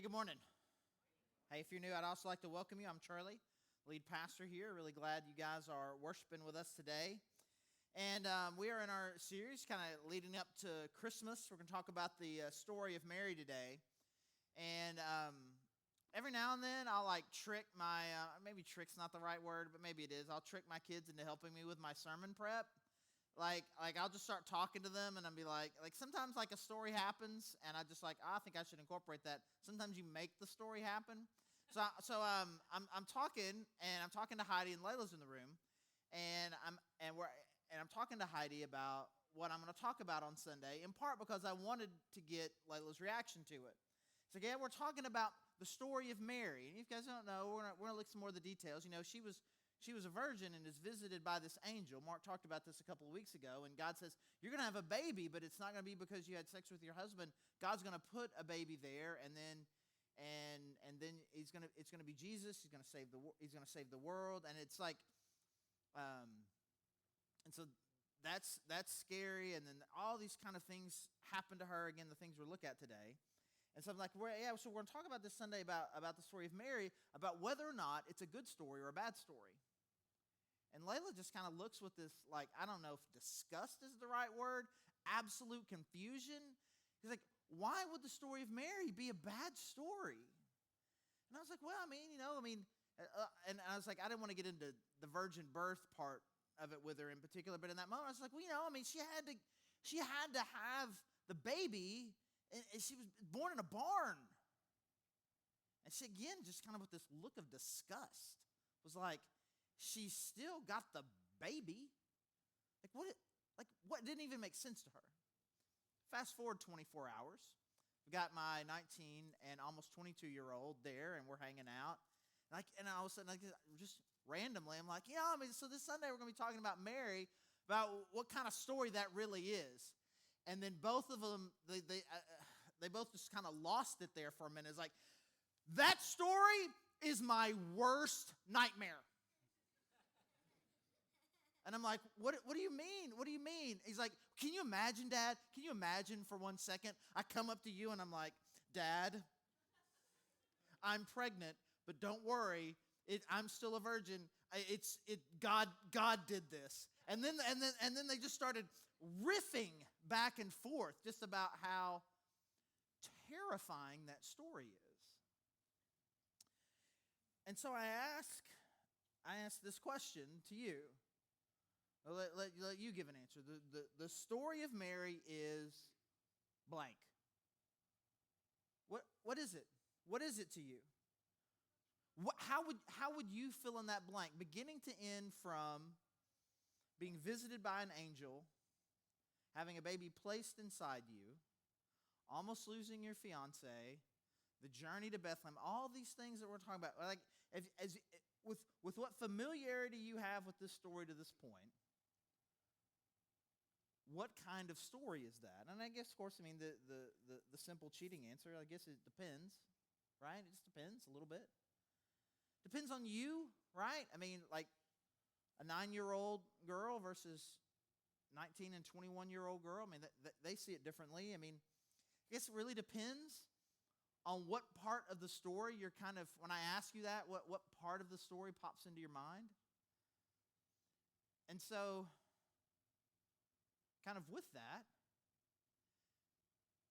Hey, good morning. Hey, if you're new, I'd also like to welcome you. I'm Charlie, lead pastor here. Really glad you guys are worshiping with us today. And we are in our series kind of leading up to Christmas. We're going to talk about the story of Mary today. And every now and then I'll trick my, maybe trick's not the right word, but maybe it is. I'll trick my kids into helping me with my sermon prep. Like I'll just start talking to them and I'll be like sometimes a story happens and I just I think I should incorporate that. Sometimes you make the story happen. I'm talking and I'm talking to Heidi, and Layla's in the room, and I'm talking to Heidi about what I'm going to talk about on Sunday, in part because I wanted to get Layla's reaction to it. So again, we're talking about the story of Mary, and if you guys don't know, we're going to look some more of the details. You know, she was a virgin and is visited by this angel. Mark talked about this a couple of weeks ago, and God says, you're going to have a baby, but it's not going to be because you had sex with your husband. God's going to put a baby there, and then it's going to be Jesus. He's going to save the world, and it's and so that's scary, and then all these kind of things happen to her. Again, the things we'll look at today. And so I'm like, so we're going to talk about this Sunday about the story of Mary, about whether or not it's a good story or a bad story. And Layla just kind of looks with this, I don't know if disgust is the right word, absolute confusion. He's like, why would the story of Mary be a bad story? And I was like, well, and I was like, I didn't want to get into the virgin birth part of it with her in particular, but in that moment, I was like, well, she had to have the baby, and she was born in a barn. And she, again, just kind of with this look of disgust, was like, she still got the baby. What didn't even make sense to her? Fast forward 24 hours. We got my 19 and almost 22-year-old there, and we're hanging out. And all of a sudden, just randomly, I'm like, so this Sunday we're going to be talking about Mary, about what kind of story that really is. And then both of them, they both just kind of lost it there for a minute. It's like, that story is my worst nightmare. And I'm like, what do you mean? What do you mean? He's like, can you imagine, Dad? Can you imagine for 1 second? I come up to you and I'm like, Dad, I'm pregnant, but don't worry, I'm still a virgin. God did this. And then they just started riffing back and forth just about how terrifying that story is. And so I ask this question to you. Let you give an answer. The story of Mary is blank. What is it? What is it to you? How would you fill in that blank, beginning to end, from being visited by an angel, having a baby placed inside you, almost losing your fiance, the journey to Bethlehem, all these things that we're talking about, with what familiarity you have with this story to this point? What kind of story is that? And I guess, of course, the simple cheating answer, I guess it depends, right? It just depends a little bit. Depends on you, right? A 9-year-old girl versus 19 and 21-year-old girl, they see it differently. I guess it really depends on what part of the story you're kind of, when I ask you that, what part of the story pops into your mind? And so, kind of with that,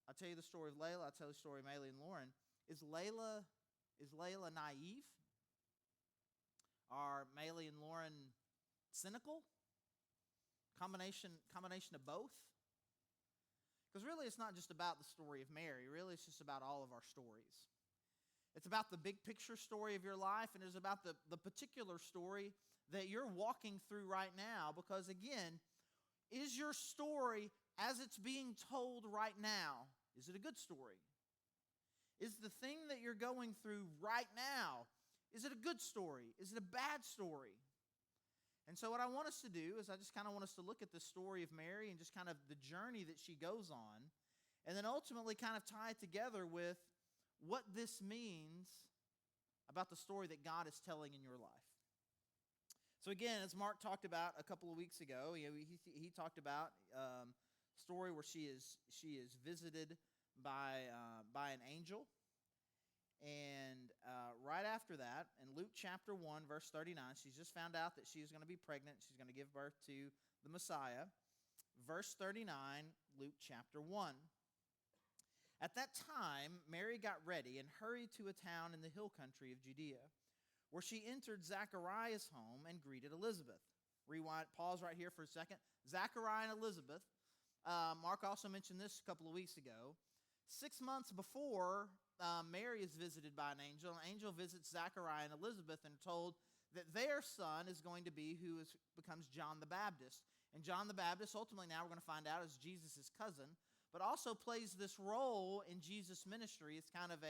I'll tell you the story of Layla. I'll tell you the story of Maylee and Lauren. Is Layla naive? Are Maylee and Lauren cynical? Combination of both? Because really it's not just about the story of Mary. Really it's just about all of our stories. It's about the big picture story of your life, and it's about the particular story that you're walking through right now. Because again, is your story, as it's being told right now, is it a good story? Is the thing that you're going through right now, is it a good story? Is it a bad story? And so what I want us to do is I just kind of want us to look at the story of Mary and just kind of the journey that she goes on, and then ultimately kind of tie it together with what this means about the story that God is telling in your life. So again, as Mark talked about a couple of weeks ago, he talked about a story where she is visited by an angel, And right after that, in Luke chapter 1, verse 39, she's just found out that she's going to be pregnant. She's going to give birth to the Messiah. Verse 39, Luke chapter 1. At that time, Mary got ready and hurried to a town in the hill country of Judea, where she entered Zachariah's home and greeted Elizabeth. Rewind, pause right here for a second. Zachariah and Elizabeth. Mark also mentioned this a couple of weeks ago. 6 months before Mary is visited by an angel visits Zachariah and Elizabeth and told that their son is going to be becomes John the Baptist. And John the Baptist, ultimately now we're going to find out, is Jesus' cousin, but also plays this role in Jesus' ministry. It's kind of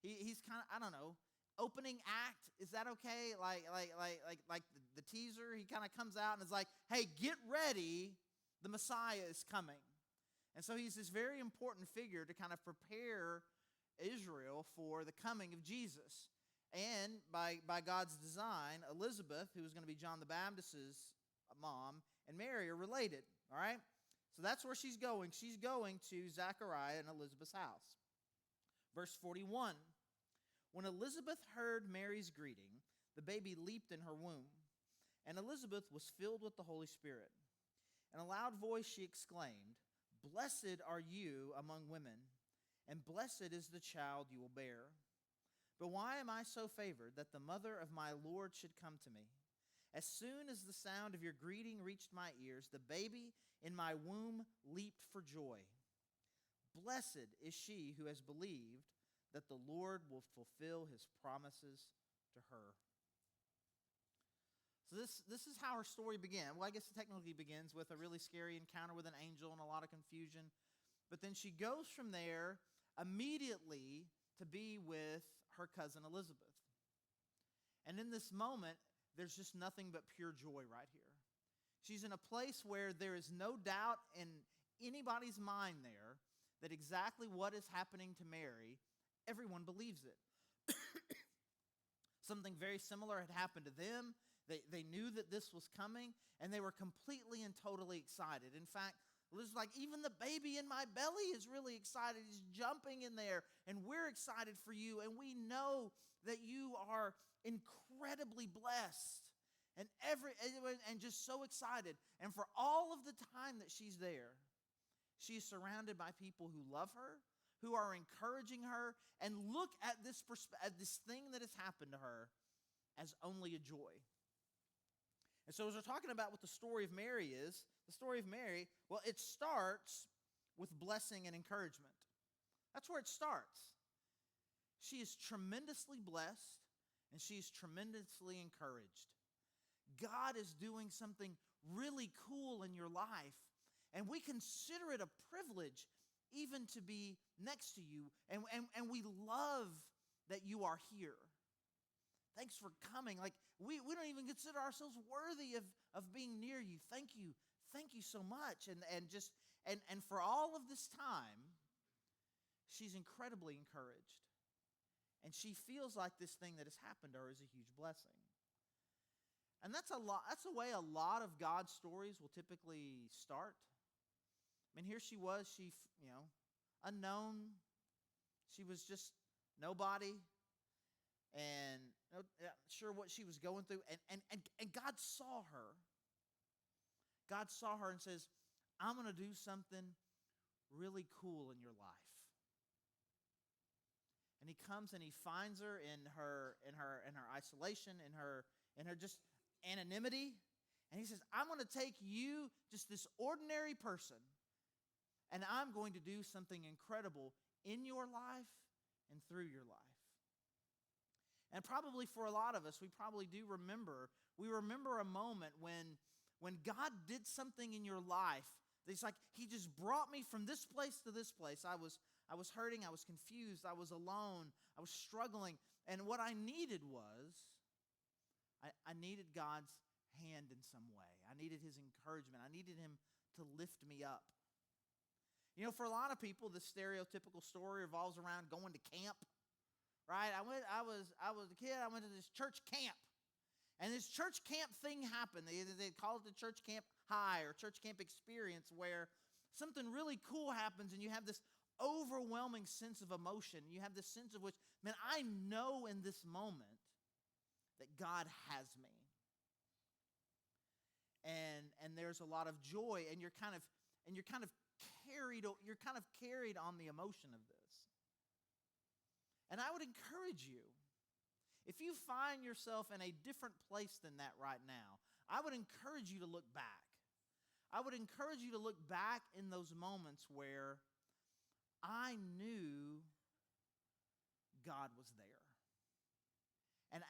he's kind of, I don't know, opening act. Is that okay? Like the teaser, he kind of comes out and is like, hey, get ready, the Messiah is coming. And so he's this very important figure to kind of prepare Israel for the coming of Jesus. And by God's design, Elizabeth, who is going to be John the Baptist's mom, and Mary are related, all right? So that's where she's going. She's going to Zachariah and Elizabeth's house. Verse 41, when Elizabeth heard Mary's greeting, the baby leaped in her womb, and Elizabeth was filled with the Holy Spirit. In a loud voice she exclaimed, "Blessed are you among women, and blessed is the child you will bear. But why am I so favored that the mother of my Lord should come to me? As soon as the sound of your greeting reached my ears, the baby in my womb leaped for joy. Blessed is she who has believed that the Lord will fulfill his promises to her." So this is how her story began. Well, I guess it technically begins with a really scary encounter with an angel and a lot of confusion. But then she goes from there immediately to be with her cousin Elizabeth. And in this moment, there's just nothing but pure joy right here. She's in a place where there is no doubt in anybody's mind there that exactly what is happening to Mary, everyone believes it. Something very similar had happened to them. They knew that this was coming, and they were completely and totally excited. In fact, it was like, even the baby in my belly is really excited. He's jumping in there, and we're excited for you, and we know that you are incredibly blessed, and just so excited. And for all of the time that she's there, she's surrounded by people who love her, who are encouraging her, and look at this thing that has happened to her as only a joy. And so as we're talking about what the story of Mary is, the story of Mary, well, it starts with blessing and encouragement. That's where it starts. She is tremendously blessed, and she is tremendously encouraged. God is doing something really cool in your life, and we consider it a privilege even to be next to you, and we love that you are here. Thanks for coming. Like, we don't even consider ourselves worthy of being near you. Thank you so much. And for all of this time, she's incredibly encouraged. And she feels like this thing that has happened to her is a huge blessing. And that's the way a lot of God's stories will typically start. I mean, here she was, unknown. She was just nobody. And not sure what she was going through. And God saw her. God saw her and says, I'm going to do something really cool in your life. And he comes and he finds her in her isolation, in her just anonymity. And he says, I'm going to take you, just this ordinary person, and I'm going to do something incredible in your life and through your life. And probably for a lot of us, we probably do remember a moment when God did something in your life. It's like he just brought me from this place to this place. I was hurting, I was confused, I was alone, I was struggling. And what I needed was, I needed God's hand in some way. I needed his encouragement. I needed him to lift me up. You know, for a lot of people, the stereotypical story revolves around going to camp. Right? I was a kid, I went to this church camp. And this church camp thing happened. They call it the church camp high or church camp experience, where something really cool happens and you have this overwhelming sense of emotion. You have this sense of which, man, I know in this moment that God has me. And there's a lot of joy, and you're kind of carried on the emotion of this. And I would encourage you, if you find yourself in a different place than that right now, I would encourage you to look back. I would encourage you to look back in those moments where I knew God was there. And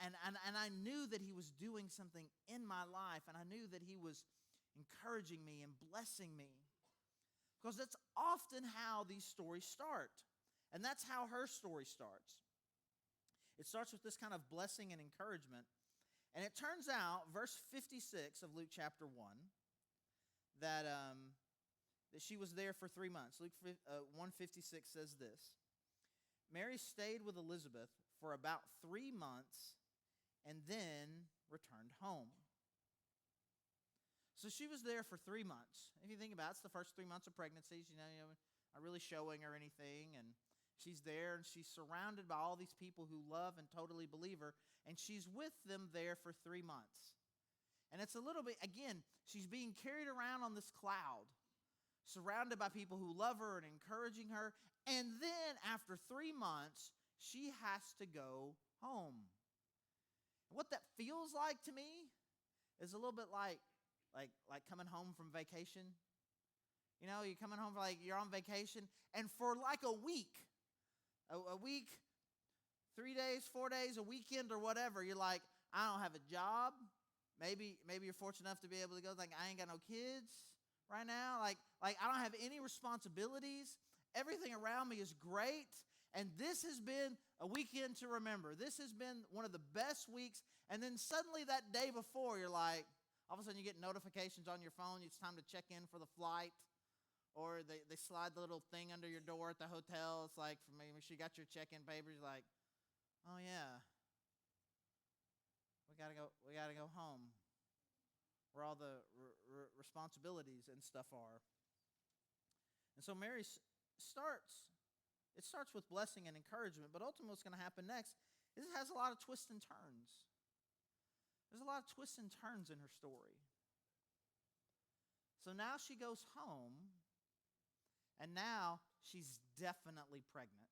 I knew that He was doing something in my life, and I knew that He was encouraging me and blessing me. Because that's often how these stories start. And that's how her story starts. It starts with this kind of blessing and encouragement. And it turns out, verse 56 of Luke chapter 1, that she was there for 3 months. Luke 1:56 says this: Mary stayed with Elizabeth for about 3 months and then returned home. So she was there for 3 months. If you think about it, it's the first 3 months of pregnancy. Not really showing her anything. And she's there, and she's surrounded by all these people who love and totally believe her. And she's with them there for 3 months. And it's a little bit, again, she's being carried around on this cloud, surrounded by people who love her and encouraging her. And then after 3 months, she has to go home. And what that feels like to me is a little bit like coming home from vacation. You know, you're coming home, you're on vacation, and for like a week, 3 days, 4 days, a weekend or whatever, you're like, I don't have a job. Maybe you're fortunate enough to be able to go, I ain't got no kids right now. Like I don't have any responsibilities. Everything around me is great. And this has been a weekend to remember. This has been one of the best weeks. And then suddenly that day before, you're like, all of a sudden you get notifications on your phone. It's time to check in for the flight. Or they slide the little thing under your door at the hotel. It's like, for me, make sure you got your check-in papers. Like, oh yeah, we gotta go home, where all the responsibilities and stuff are. And so Mary starts with blessing and encouragement, but ultimately what's going to happen next is it has a lot of twists and turns. There's a lot of twists and turns in her story. So now she goes home, and now she's definitely pregnant,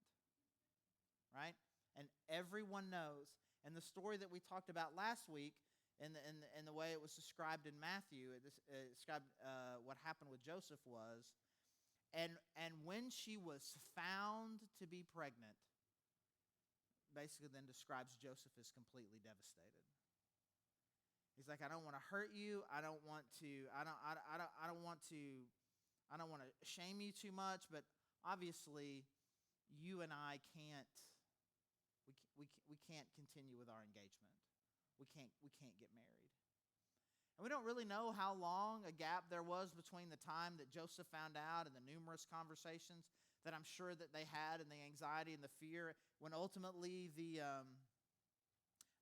right? And everyone knows. And the story that we talked about last week, in the way it was described in Matthew, it described what happened with Joseph was, and when she was found to be pregnant, basically then describes Joseph as completely devastated. He's like, I don't want to hurt you. I don't want to shame you too much, but obviously you and I can't continue with our engagement. We can't get married. And we don't really know how long a gap there was between the time that Joseph found out and the numerous conversations that I'm sure that they had, and the anxiety and the fear, when ultimately the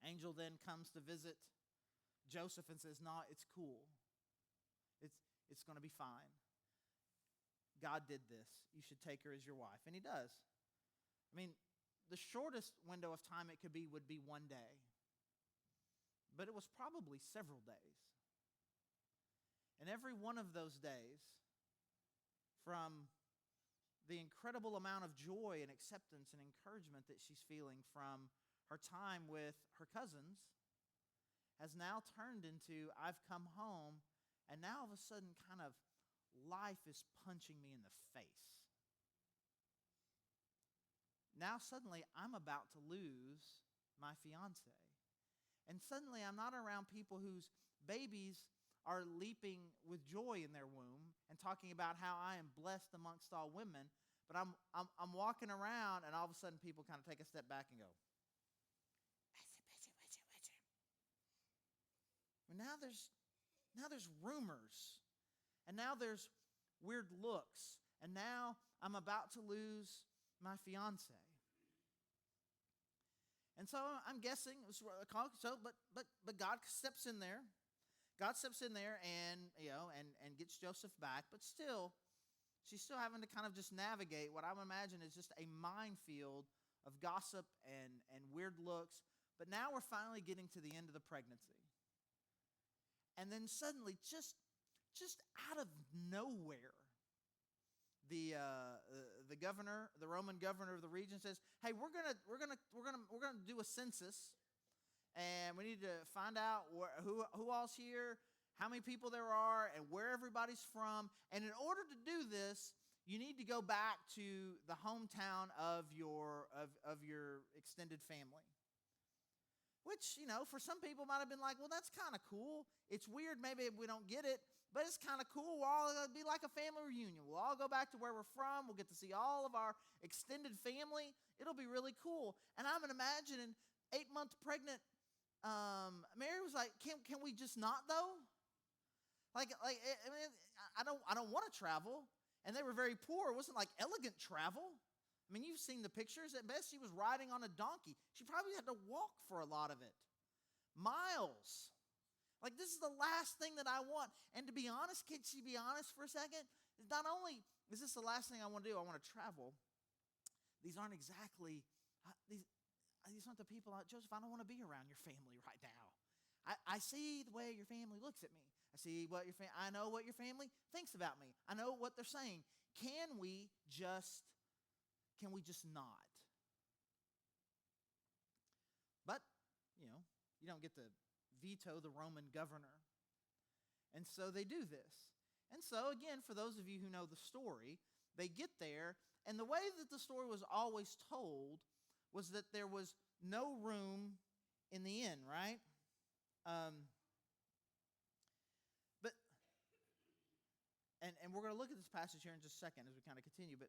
angel then comes to visit Joseph and says, no, it's cool. It's going to be fine. God did this. You should take her as your wife. And He does. I mean, the shortest window of time it could be would be 1 day. But it was probably several days. And every one of those days, from the incredible amount of joy and acceptance and encouragement that she's feeling from her time with her cousins, has now turned into, I've come home, and now all of a sudden kind of life is punching me in the face. Now suddenly I'm about to lose my fiance. And suddenly I'm not around people whose babies are leaping with joy in their womb and talking about how I am blessed amongst all women, but I'm walking around, and all of a sudden people kind of take a step back and go, well, now there's rumors, and now there's weird looks, and now I'm about to lose my fiance. And so I'm guessing it was but God steps in there. God steps in there and gets Joseph back, but still She's still having to kind of just navigate what I would imagine is just a minefield of gossip and weird looks. But now we're finally getting to the end of the pregnancy. And then suddenly, just out of nowhere, the governor, the Roman governor of the region, says, "Hey, we're gonna do a census, and we need to find out who all's here, how many people there are, and where everybody's from. And in order to do this, you need to go back to the hometown of your extended family." Which, for some people might have been like, well, that's kind of cool. It's weird maybe if we don't get it, but it's kind of cool. We're all going to be like a family reunion. We'll all go back to where we're from. We'll get to see all of our extended family. It'll be really cool. And I'm imagining 8-month pregnant Mary was like, can we just not, though? I mean, I don't want to travel. And they were very poor. It wasn't like elegant travel. I mean, you've seen the pictures. At best, she was riding on a donkey. She probably had to walk for a lot of it. Miles. Like, this is the last thing that I want. And to be honest, can she be honest for a second? Not only is this the last thing I want to do, I want to travel. These aren't exactly, these aren't the people, Joseph, I don't want to be around your family right now. I see the way your family looks at me. I know what your family thinks about me. I know what they're saying. Can we just not? But, you don't get to veto the Roman governor. And so they do this. And so, again, for those of you who know the story, they get there, and the way that the story was always told was that there was no room in the inn, right? And we're going to look at this passage here in just a second as we kind of continue, but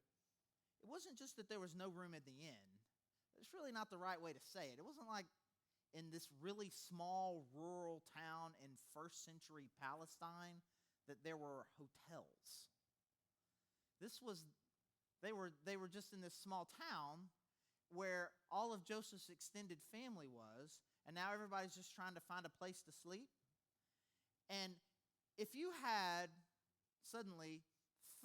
it wasn't just that there was no room at the inn. It's really not the right way to say it. It wasn't like in this really small rural town in first century Palestine that there were hotels. They were just in this small town where all of Joseph's extended family was, and now everybody's just trying to find a place to sleep. And if you had suddenly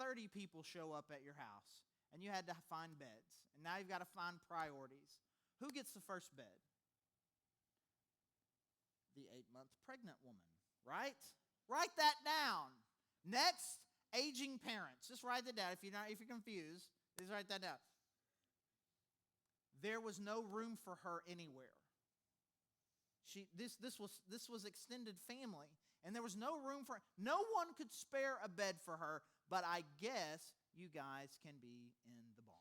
30 people show up at your house, and you had to find beds, and now you've got to find priorities, who gets the first bed? The 8-month pregnant woman, right? Write that down. Next, aging parents. Just write that down. If you're confused, just write that down. There was no room for her anywhere. This was extended family, and there was no room for her. No one could spare a bed for her, but I guess you guys can be in the barn.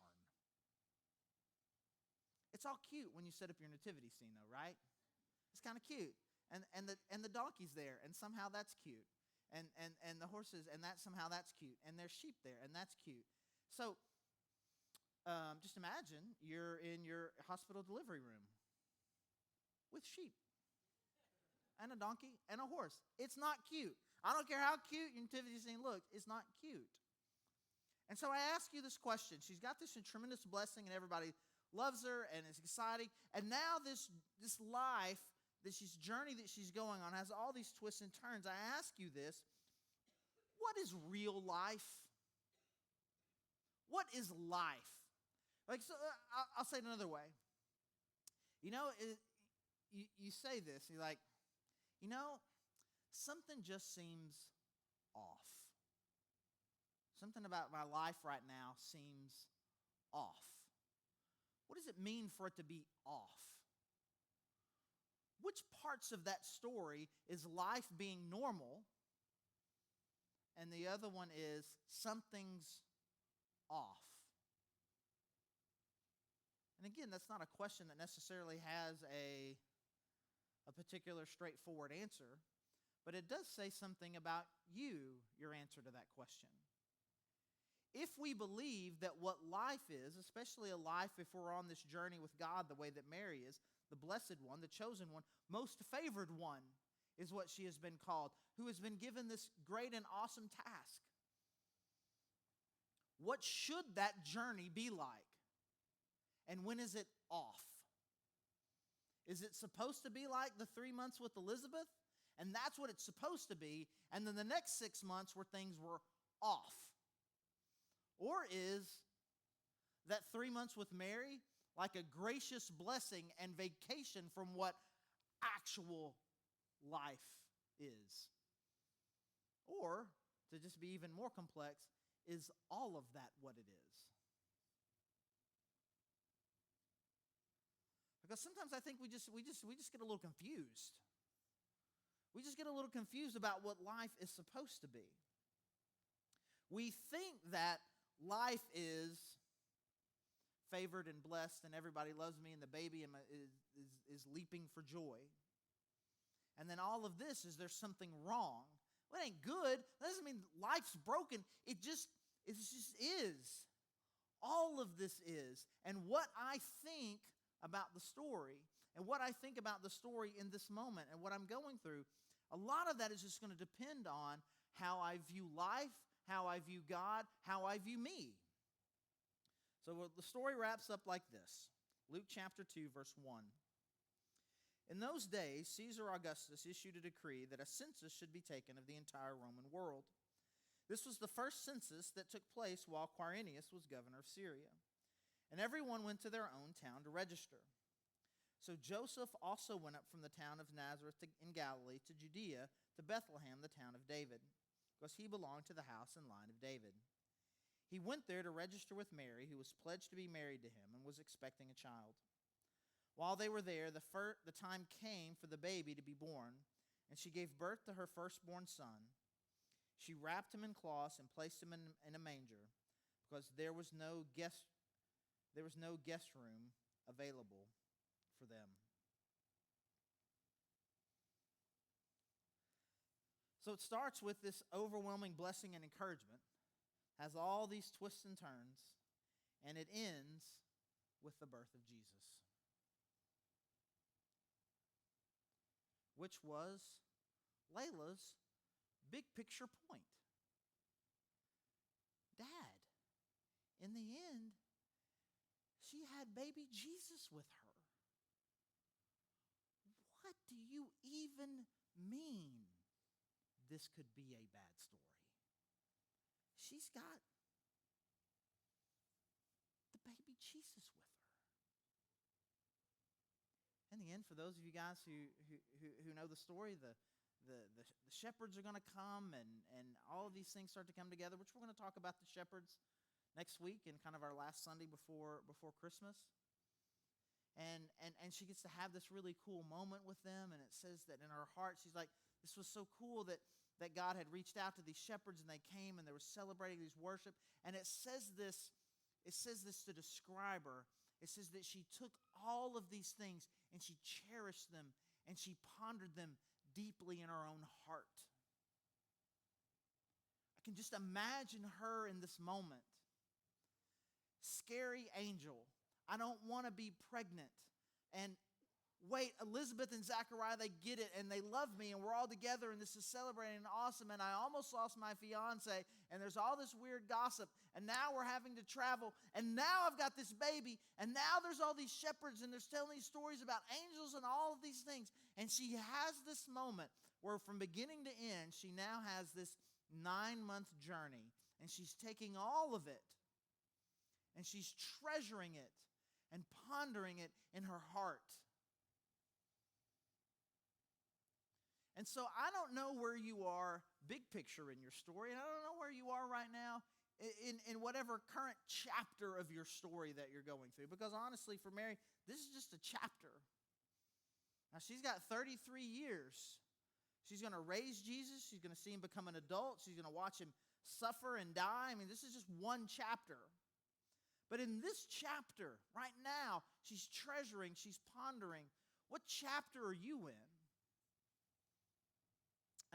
It's all cute when you set up your nativity scene, though, right? It's kind of cute. And the donkey's there, and somehow that's cute. And the horses, and somehow that's cute. And there's sheep there, and that's cute. So just imagine you're in your hospital delivery room with sheep and a donkey and a horse. It's not cute. I don't care how cute your nativity scene looks. It's not cute. And so I ask you this question. She's got this tremendous blessing, and everybody loves her, and it's exciting. And now this life, this journey that she's going on has all these twists and turns. I ask you this: what is real life? What is life? I'll say it another way. You say this, you're like, something just seems off. Something about my life right now seems off. What does it mean for it to be off? Which parts of that story is life being normal, and the other one is something's off? And again, that's not a question that necessarily has a particular straightforward answer, but it does say something about your answer to that question. If we believe that what life is, especially a life if we're on this journey with God the way that Mary is, the blessed one, the chosen one, most favored one is what she has been called, who has been given this great and awesome task. What should that journey be like? And when is it off? Is it supposed to be like the 3 months with Elizabeth? And that's what it's supposed to be. And then the next 6 months where things were off. Or is that 3 months with Mary like a gracious blessing and vacation from what actual life is? Or, to just be even more complex, is all of that what it is? Because sometimes I think we just get a little confused. We just get a little confused about what life is supposed to be. We think that life is favored and blessed and everybody loves me and the baby is leaping for joy. And then all of this is there's something wrong. Well, it ain't good. That doesn't mean life's broken. It just is. All of this is. And what I think about the story and what I think about the story in this moment and what I'm going through, a lot of that is just going to depend on how I view life, how I view God, how I view me. So the story wraps up like this. Luke chapter 2, verse 1. In those days, Caesar Augustus issued a decree that a census should be taken of the entire Roman world. This was the first census that took place while Quirinius was governor of Syria. And everyone went to their own town to register. So Joseph also went up from the town of Nazareth in Galilee to Judea, to Bethlehem, the town of David, because he belonged to the house and line of David. He went there to register with Mary, who was pledged to be married to him and was expecting a child. While they were there, the time came for the baby to be born, and she gave birth to her firstborn son. She wrapped him in cloths and placed him in a manger, because there was no guest room available for them. So it starts with this overwhelming blessing and encouragement, has all these twists and turns, and it ends with the birth of Jesus, which was Layla's big picture point. Dad, in the end, she had baby Jesus with her. What do you even mean this could be a bad story? She's got the baby Jesus with her. In the end, for those of you guys who know the story, the shepherds are going to come and all of these things start to come together, which we're going to talk about the shepherds next week in kind of our last Sunday before Christmas. And she gets to have this really cool moment with them, and it says that in her heart, she's like, this was so cool that God had reached out to these shepherds, and they came, and they were celebrating these worship. And it says this to describe her. It says that she took all of these things, and she cherished them, and she pondered them deeply in her own heart. I can just imagine her in this moment. Scary angel. I don't want to be pregnant. And wait, Elizabeth and Zachariah, they get it, and they love me, and we're all together, and this is celebrating and awesome, and I almost lost my fiance, and there's all this weird gossip, and now we're having to travel, and now I've got this baby, and now there's all these shepherds, and there's telling these stories about angels and all of these things, and she has this moment where from beginning to end, she now has this 9-month journey, and she's taking all of it, and she's treasuring it and pondering it in her heart. And so I don't know where you are, big picture in your story, and I don't know where you are right now in whatever current chapter of your story that you're going through. Because honestly, for Mary, this is just a chapter. Now, she's got 33 years. She's going to raise Jesus. She's going to see him become an adult. She's going to watch him suffer and die. I mean, this is just one chapter. But in this chapter, right now, she's treasuring, she's pondering, what chapter are you in?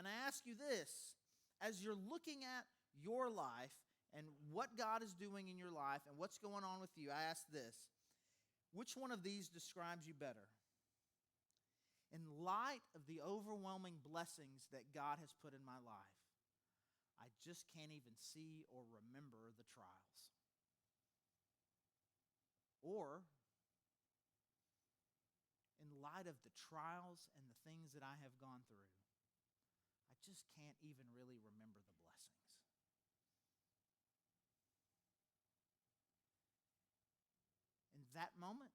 And I ask you this, as you're looking at your life and what God is doing in your life and what's going on with you, I ask this, which one of these describes you better? In light of the overwhelming blessings that God has put in my life, I just can't even see or remember the trials. Or, in light of the trials and the things that I have gone through, I just can't even really remember the blessings. that moment,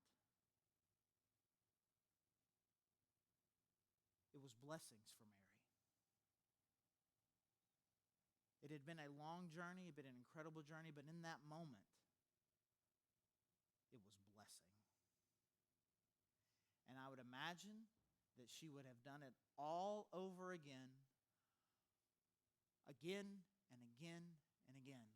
it was blessings for Mary. It had been a long journey, it had been an incredible journey, but in that moment, it was blessing. And I would imagine that she would have done it all over again and again and again.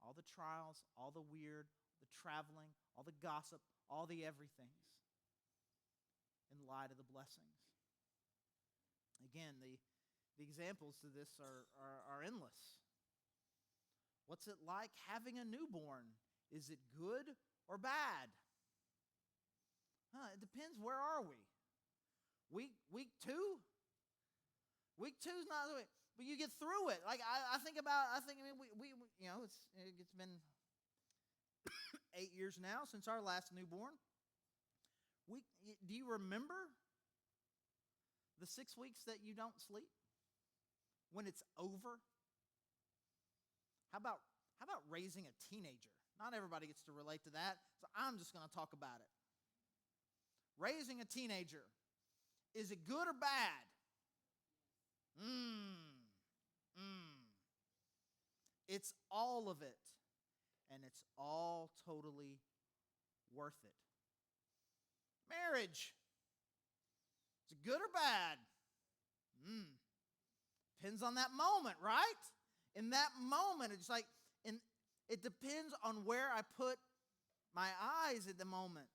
All the trials, all the weird, the traveling, all the gossip, all the everythings in light of the blessings. Again, the examples to this are endless. What's it like having a newborn? Is it good or bad? It depends. Where are we? Week 2? Week 2 is not the way, but you get through it. Like I think, we it's been 8 years now since our last newborn. Do you remember the 6 weeks that you don't sleep? When it's over? How about raising a teenager? Not everybody gets to relate to that, so I'm just going to talk about it. Raising a teenager. Is it good or bad? It's all of it. And it's all totally worth it. Marriage. Is it good or bad? Depends on that moment, right? In that moment, it's like, it depends on where I put my eyes at the moment.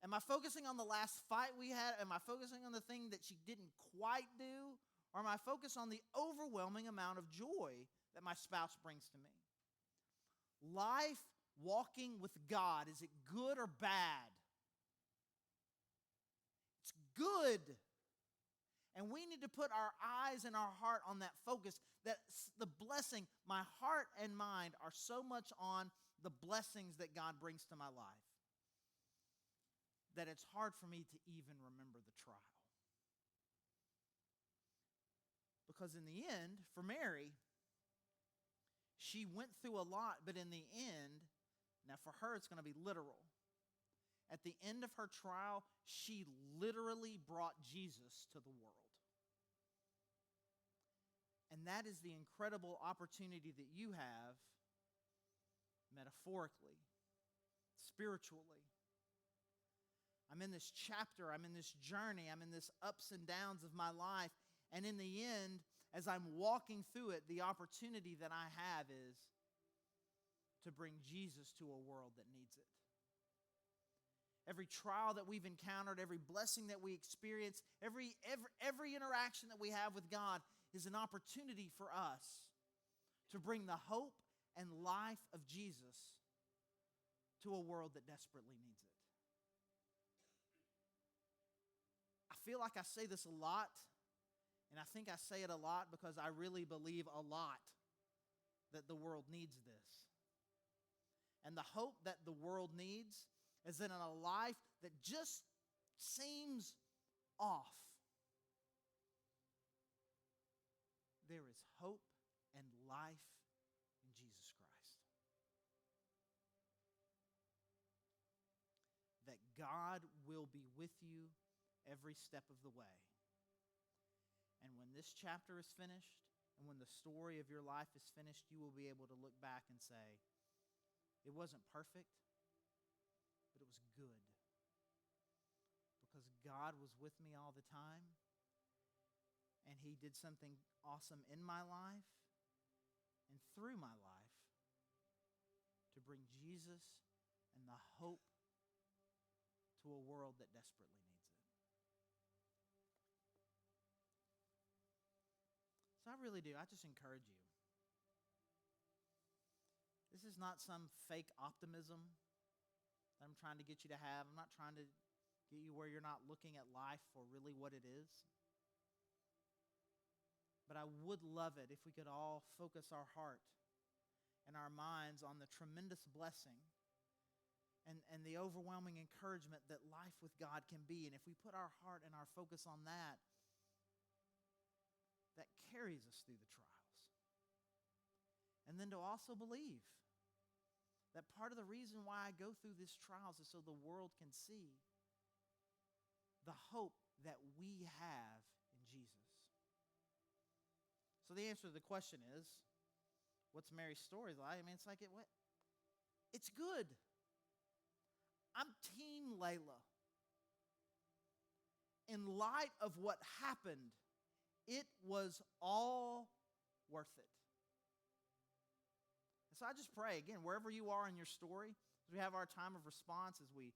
Am I focusing on the last fight we had? Am I focusing on the thing that she didn't quite do? Or am I focused on the overwhelming amount of joy that my spouse brings to me? Life walking with God, is it good or bad? It's good. And we need to put our eyes and our heart on that focus, that the blessing, my heart and mind are so much on the blessings that God brings to my life that it's hard for me to even remember the trial. Because in the end, for Mary, she went through a lot, but in the end, now for her it's going to be literal. At the end of her trial, she literally brought Jesus to the world. And that is the incredible opportunity that you have, metaphorically, spiritually. I'm in this chapter, I'm in this journey, I'm in this ups and downs of my life. And in the end, as I'm walking through it, the opportunity that I have is to bring Jesus to a world that needs it. Every trial that we've encountered, every blessing that we experience, every interaction that we have with God is an opportunity for us to bring the hope and life of Jesus to a world that desperately needs it. I feel like I say this a lot, and I think I say it a lot because I really believe a lot that the world needs this. And the hope that the world needs is that in a life that just seems off, there is hope and life in Jesus Christ. That God will be with you every step of the way. And when this chapter is finished, and when the story of your life is finished, you will be able to look back and say, it wasn't perfect, but it was good. Because God was with me all the time, and He did something awesome in my life and through my life to bring Jesus and the hope to a world that desperately needs it. So I really do. I just encourage you. This is not some fake optimism that I'm trying to get you to have. I'm not trying to get you where you're not looking at life for really what it is. But I would love it if we could all focus our heart and our minds on the tremendous blessing and the overwhelming encouragement that life with God can be. And if we put our heart and our focus on that, that carries us through the trials. And then to also believe that part of the reason why I go through these trials is so the world can see the hope that we have in Jesus. So the answer to the question is, what's Mary's story like? I mean, it's like, it's good. I'm Team Layla. In light of what happened, it was all worth it. And so I just pray, again, wherever you are in your story, as we have our time of response, as we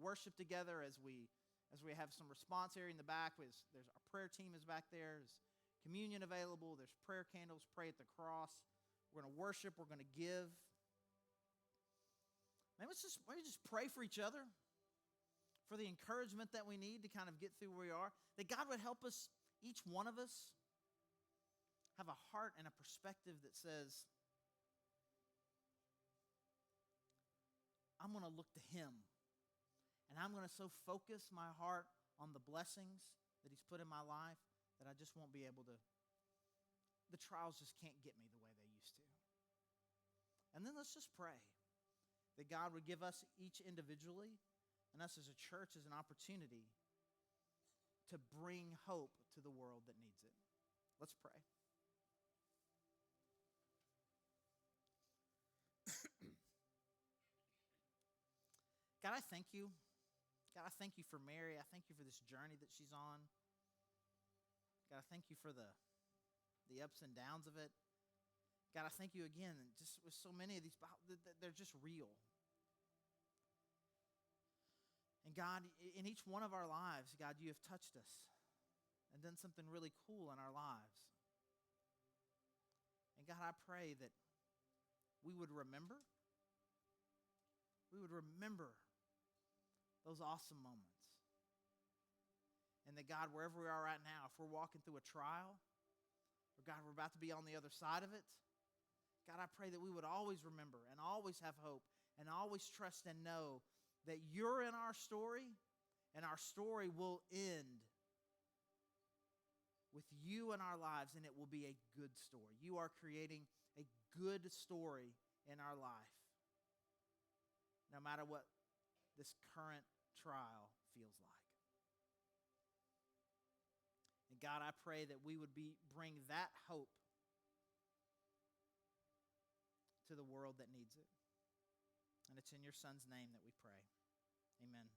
worship together, as we have some response area in the back, there's our prayer team is back there, there's communion available, there's prayer candles, pray at the cross. We're going to worship, we're going to give. Maybe we just pray for each other, for the encouragement that we need to kind of get through where we are, that God would help us, each one of us, have a heart and a perspective that says, I'm going to look to Him, and I'm going to so focus my heart on the blessings that He's put in my life that I just won't be able to, the trials just can't get me the way they used to. And then let's just pray that God would give us each individually and us as a church as an opportunity to bring hope to the world that needs it. Let's pray. God, I thank you. God, I thank you for Mary. I thank you for this journey that she's on. God, I thank you for the ups and downs of it. God, I thank you again, just with so many of these, they're just real. And God, in each one of our lives, God, you have touched us and done something really cool in our lives. And God, I pray that we would remember those awesome moments. And that God, wherever we are right now, if we're walking through a trial, or God, we're about to be on the other side of it, God, I pray that we would always remember and always have hope and always trust and know that you're in our story, and our story will end with you in our lives, and it will be a good story. You are creating a good story in our life, no matter what this current trial feels like. And God, I pray that we would bring that hope to the world that needs it. And it's in your Son's name that we pray. Amen.